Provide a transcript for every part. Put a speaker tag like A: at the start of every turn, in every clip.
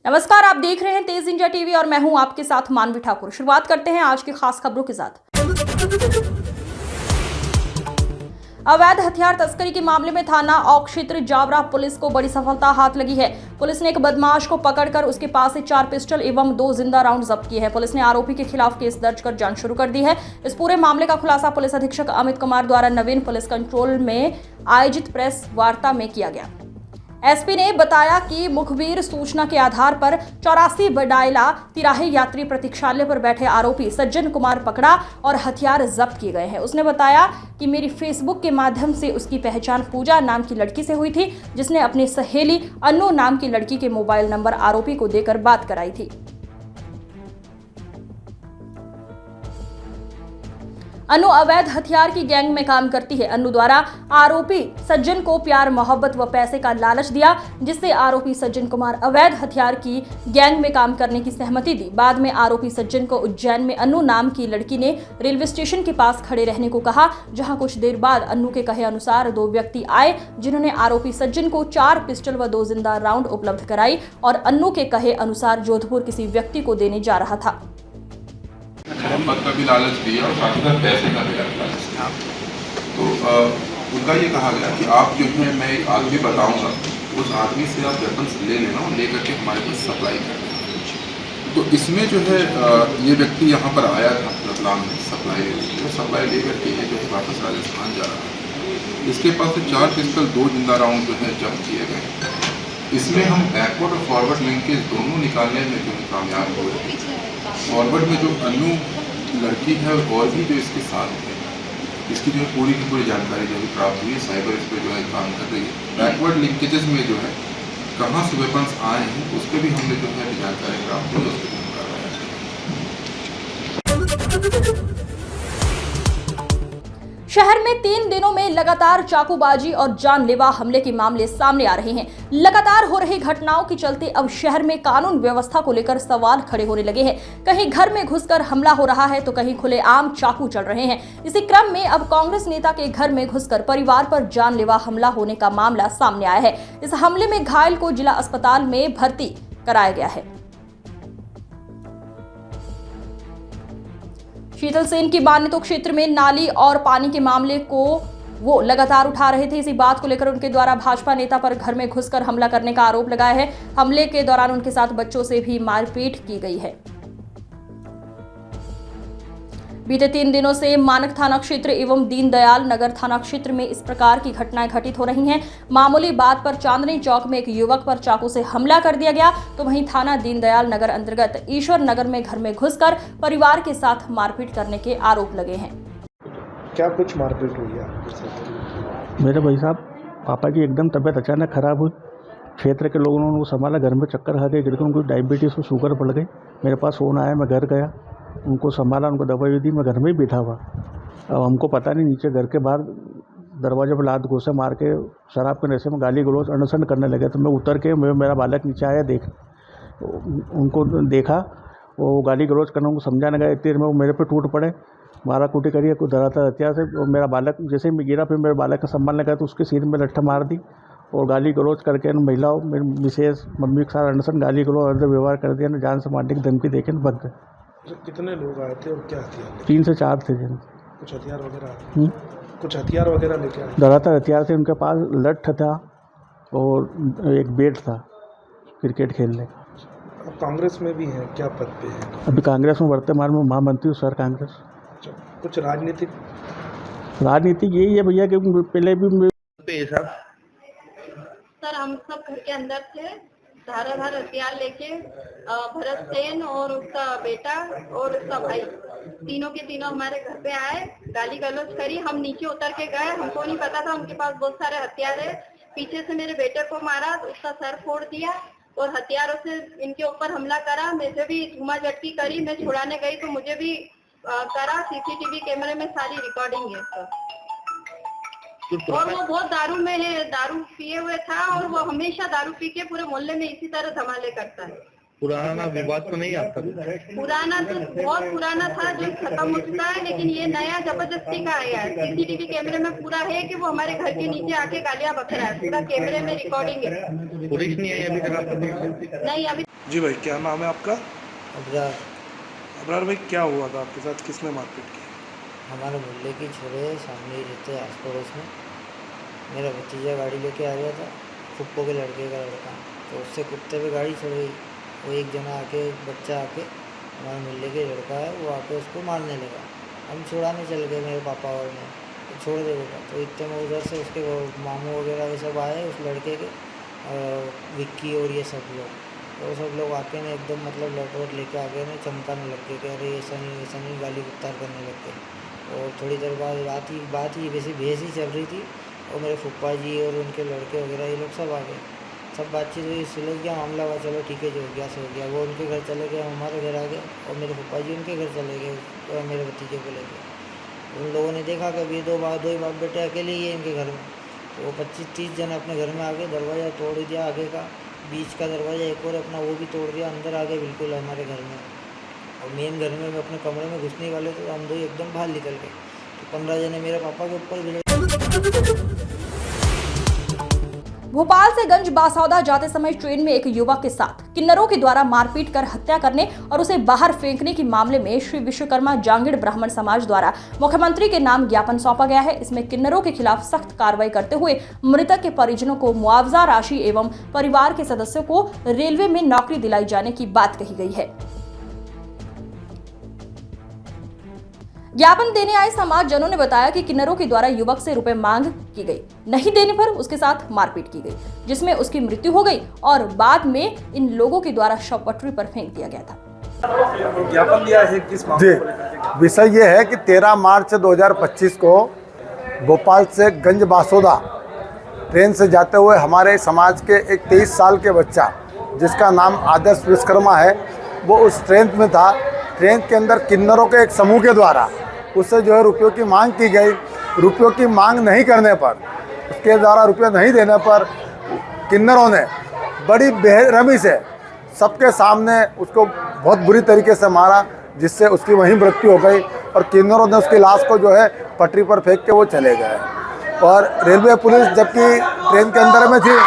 A: नमस्कार, आप देख रहे हैं तेज इंडिया टीवी और मैं हूं आपके साथ मानवी ठाकुर। शुरुआत करते हैं आज की खास खबरों के साथ। अवैध हथियार तस्करी के मामले में थाना औ क्षेत्र जावरा पुलिस को बड़ी सफलता हाथ लगी है। पुलिस ने एक बदमाश को पकड़कर उसके पास से 4 पिस्टल एवं 2 जिंदा राउंड जब्त किए हैं। पुलिस ने आरोपी के खिलाफ केस दर्ज कर जांच शुरू कर दी है। इस पूरे मामले का खुलासा पुलिस अधीक्षक अमित कुमार द्वारा नवीन पुलिस कंट्रोल में आयोजित प्रेस वार्ता में किया गया। एसपी ने बताया कि मुखबिर सूचना के आधार पर 84 बडायला तिराहे यात्री प्रतीक्षालय पर बैठे आरोपी सज्जन कुमार पकड़ा और हथियार जब्त किए गए हैं। उसने बताया कि मेरी फेसबुक के माध्यम से उसकी पहचान पूजा नाम की लड़की से हुई थी, जिसने अपनी सहेली अन्नू नाम की लड़की के मोबाइल नंबर आरोपी को देकर बात कराई थी। अन्नू अवैध हथियार की गैंग में काम करती है। अन्नू द्वारा आरोपी सज्जन को प्यार मोहब्बत व पैसे का लालच दिया, जिससे आरोपी सज्जन कुमार अवैध हथियार की गैंग में काम करने की सहमति दी। बाद में आरोपी सज्जन को उज्जैन में अन्नू नाम की लड़की ने रेलवे स्टेशन के पास खड़े रहने को कहा, जहां कुछ देर बाद अन्नू के कहे अनुसार 2 व्यक्ति आए, जिन्होंने आरोपी सज्जन को 4 पिस्टल व 2 जिंदा राउंड उपलब्ध कराई और अन्नू के कहे अनुसार जोधपुर किसी व्यक्ति को देने जा रहा था।
B: मोहब्बत का भी लालच दिया और साथ ही साथ पैसे का भी लालच दिया। तो उनका ये कहा गया कि आप जो है मैं एक आदमी बताऊंगा, उस आदमी से आप वेपन्स ले लेना और लेकर के हमारे पास सप्लाई कर देना। तो इसमें जो है ये व्यक्ति यहाँ पर आया था रतलाम में सप्लाई लेकर के जो है वापस राजस्थान जा रहा है। इसके पास से 4 पिस्टल 2 जिंदा राउंड जो है जब्त किए गए। इसमें हम बैकवर्ड और फॉरवर्ड लिंकेज दोनों निकालने में जो है कामयाब हुए। फॉरवर्ड में जो अन्नू लड़की है और भी जो इसके साथ है, इसकी जो है पूरी की पूरी जानकारी जो भी प्राप्त हुई है, साइबर इस पर जो है काम कर रही है। बैकवर्ड लिंकेजेस में जो है कहाँ से वेपन्स आए हैं उस पर भी हमने जो है जानकारी प्राप्त हुई, उस पर भी हम कार्रवाई करेंगे।
A: शहर में 3 दिनों में लगातार चाकूबाजी और जानलेवा हमले के मामले सामने आ रहे हैं। लगातार हो रही घटनाओं के चलते अब शहर में कानून व्यवस्था को लेकर सवाल खड़े होने लगे हैं। कहीं घर में घुसकर हमला हो रहा है तो कहीं खुलेआम चाकू चल रहे हैं। इसी क्रम में अब कांग्रेस नेता के घर में घुसकर परिवार पर जानलेवा हमला होने का मामला सामने आया है। इस हमले में घायल को जिला अस्पताल में भर्ती कराया गया है। शीतल सेन की माने तो क्षेत्र में नाली और पानी के मामले को वो लगातार उठा रहे थे। इसी बात को लेकर उनके द्वारा भाजपा नेता पर घर में घुसकर हमला करने का आरोप लगाया है। हमले के दौरान उनके साथ बच्चों से भी मारपीट की गई है। बीते 3 दिनों से मानक थाना क्षेत्र एवं दीनदयाल नगर थाना क्षेत्र में इस प्रकार की घटनाएं घटित हो रही हैं। मामूली बात पर चांदनी चौक में एक युवक पर चाकू से हमला कर दिया गया, तो वहीं थाना दीनदयाल नगर अंतर्गत ईश्वर नगर में घर में घुसकर परिवार के साथ मारपीट करने के आरोप लगे हैं।
C: क्या कुछ मारपीट हुई है आपके साथ?
D: मेरे भाई साहब पापा की एकदम तबीयत अचानक खराब हुई। क्षेत्र के लोगों ने उनको संभाला, घर में चक्कर खा गए, गिर के उनको डायबिटीज़ और शुगर बढ़ गई। मेरे पास फ़ोन आया, मैं घर गया, उनको संभाला, उनको दवाई दी, मैं घर में ही बैठा हुआ। अब हमको पता नहीं, नीचे घर के बाहर दरवाजे पर लात घोंसे मार के शराब के नशे में गाली गलौज अनशन करने लगे। तो मैं उतर के मेरा बालक नीचे आया, उनको देखा, वो गाली गलौज करना, उनको समझाने गया। इतनी देर में वो मेरे पे टूट पड़े, मारा कूटी करिए, कोई धराता हथियार से। और मेरा बालक जैसे ही मैं गिरा, फिर मेरे बालक का संभालने गया तो उसके सिर में लट्ठा मार दी और गाली गलौज करके महिलाओं, मेरी मिसेज मम्मी के साथ अनशन गाली गलौज अंदर व्यवहार कर दिया, जान से मारने की धमकी देके भग गए।
C: कितने लोग आए थे और क्या हथियार?
D: 3 से 4 थे।
C: कुछ हथियार वगैरह? कुछ हथियार वगैरह लेके आए?
D: धराता हथियार से उनके पास लठ था और एक बैट था क्रिकेट खेलने का।
C: अब कांग्रेस में भी हैं, क्या पद पे हैं?
D: अभी कांग्रेस में वर्तमान में महामंत्री हूँ सर कांग्रेस।
C: कुछ राजनीतिक
D: यही है भैया कि पहले भी
E: सर हम सब घर के अंदर थे, धाराधार हथियार लेके भरत सेन और उसका बेटा और उसका भाई तीनों के तीनों हमारे घर पे आए, गाली गलौज करी। हम नीचे उतर के गए, हमको नहीं पता था उनके पास बहुत सारे हथियार है। पीछे से मेरे बेटे को मारा, उसका सर फोड़ दिया और हथियारों से इनके ऊपर हमला करा। मुझे भी धुमा झटकी करी, मैं छुड़ाने गई तो मुझे भी करा। सीसीटीवी कैमरे में सारी रिकॉर्डिंग है सर। और वो बहुत दारू में है, दारू पिए हुए था और वो हमेशा दारू पी के पूरे मोहल्ले में इसी तरह धमाले करता है।
C: पुराना विवाद तो नहीं आपका?
E: पुराना तो बहुत पुराना था जो खत्म हो चुका है, लेकिन ये नया जबरदस्ती का आया है। सीसीटीवी कैमरे में पूरा है कि वो हमारे घर के नीचे आके गालियां बक रहा है, पूरा कैमरे में रिकॉर्डिंग है।
C: पुलिस नहीं आई अभी तक आपका?
E: नहीं अभी।
C: जी भाई, क्या नाम है आपका?
F: अब्रार।
C: अब्रार भाई, क्या हुआ था आपके साथ? किसने मारपीट की?
F: हमारे मोहल्ले की छोरे सामने ही रहते हैं, आस पड़ोस में। मेरा भतीजा गाड़ी लेके आ गया था, फुप्पो के लड़के का लड़का, तो उससे कुत्ते पे गाड़ी चढ़ गई। वो एक जना आके, बच्चा आके, हमारे मोहल्ले के लड़का है, वो आके उसको मारने लगा। हम छुड़ाने चल गए, मेरे पापा और मैं, तो छोड़ दे बेटा। तो इतने में उधर से उसके मामू वगैरह ये सब आए, उस लड़के के, विक्की और ये सब लोग, तो सब लोग आके ने एकदम मतलब लौट लेके आके ने चमकाने लग गए कि अरे ऐसा नहीं, गाली गुत्तार करने लग गए। और थोड़ी देर बाद बात ही वैसे बहस ही चल रही थी, और मेरे फूफा जी और उनके लड़के वगैरह ये लोग सब आ गए। सब बातचीत हुई, सुलझ गया मामला, हुआ चलो ठीक है, जो हो गया सो हो गया। वो उनके घर चले गए, हमारे घर आ गए, और मेरे फूफा जी उनके घर चले गए, और मेरे भतीजे को लेके। उन लोगों ने देखा कि अभी दो ही बाप बेटे अकेले ही है इनके घर में, तो वो 25-30 जन अपने घर में आ गए, दरवाज़ा तोड़ दिया आगे का, बीच का दरवाज़ा एक और अपना वो भी तोड़ दिया, अंदर आ गए बिल्कुल हमारे घर में। और मेन घर में अपने कमरे में घुसने वाले तो हम दो एकदम बाहर निकल गए। तो 15 जने मेरे पापा के ऊपर भिड़।
A: भोपाल से गंज बासौदा जाते समय ट्रेन में एक युवक के साथ किन्नरों के द्वारा मारपीट कर हत्या करने और उसे बाहर फेंकने के मामले में श्री विश्वकर्मा जांगिड़ ब्राह्मण समाज द्वारा मुख्यमंत्री के नाम ज्ञापन सौंपा गया है। इसमें किन्नरों के खिलाफ सख्त कार्रवाई करते हुए मृतक के परिजनों को मुआवजा राशि एवं परिवार के सदस्यों को रेलवे में नौकरी दिलाई जाने की बात कही गई है। ज्ञापन देने आए समाजजनों ने बताया कि किन्नरों के द्वारा युवक से रुपए मांग की गई, नहीं देने पर उसके साथ मारपीट की गई, जिसमें उसकी मृत्यु हो गई और बाद में इन लोगों के द्वारा शव पटरी पर फेंक दिया गया था।
C: ज्ञापन दिया है किस मामले को
G: जी, विषय ये है कि 13 मार्च 2025 को भोपाल से गंज बासौदा ट्रेन से जाते हुए हमारे समाज के एक 23 साल के बच्चा जिसका नाम आदर्श विश्वकर्मा है, वो उस ट्रेन में था। ट्रेन के अंदर किन्नरों के एक समूह के द्वारा उससे जो है रुपयों की मांग की गई। रुपयों की मांग नहीं करने पर, उसके द्वारा रुपये नहीं देने पर किन्नरों ने बड़ी बेरहमी से सबके सामने उसको बहुत बुरी तरीके से मारा, जिससे उसकी वहीं मृत्यु हो गई। और किन्नरों ने उसकी लाश को जो है पटरी पर फेंक के वो चले गए। और रेलवे पुलिस जबकि ट्रेन के अंदर में थी,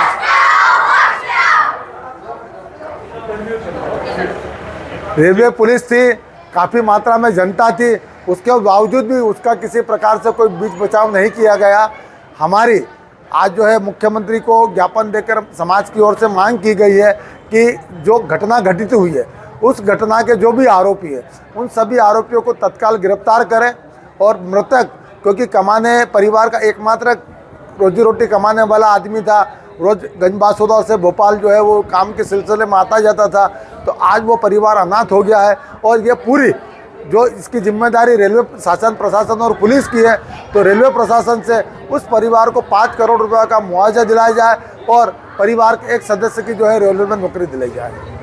G: रेलवे पुलिस थी, काफ़ी मात्रा में जनता थी, उसके बावजूद भी उसका किसी प्रकार से कोई बीच बचाव नहीं किया गया। हमारी आज जो है मुख्यमंत्री को ज्ञापन देकर समाज की ओर से मांग की गई है कि जो घटना घटित हुई है उस घटना के जो भी आरोपी है उन सभी आरोपियों को तत्काल गिरफ्तार करें। और मृतक क्योंकि कमाने परिवार का एकमात्र रोजी रोटी कमाने वाला आदमी था, रोज़ गंज बासौदा से भोपाल जो है वो काम के सिलसिले में आता जाता था, तो आज वो परिवार अनाथ हो गया है। और ये पूरी जो इसकी जिम्मेदारी रेलवे शासन प्रशासन और पुलिस की है, तो रेलवे प्रशासन से उस परिवार को 5 करोड़ रुपए का मुआवजा दिलाया जाए और परिवार के एक सदस्य की जो है रेलवे में नौकरी दिलाई जाए।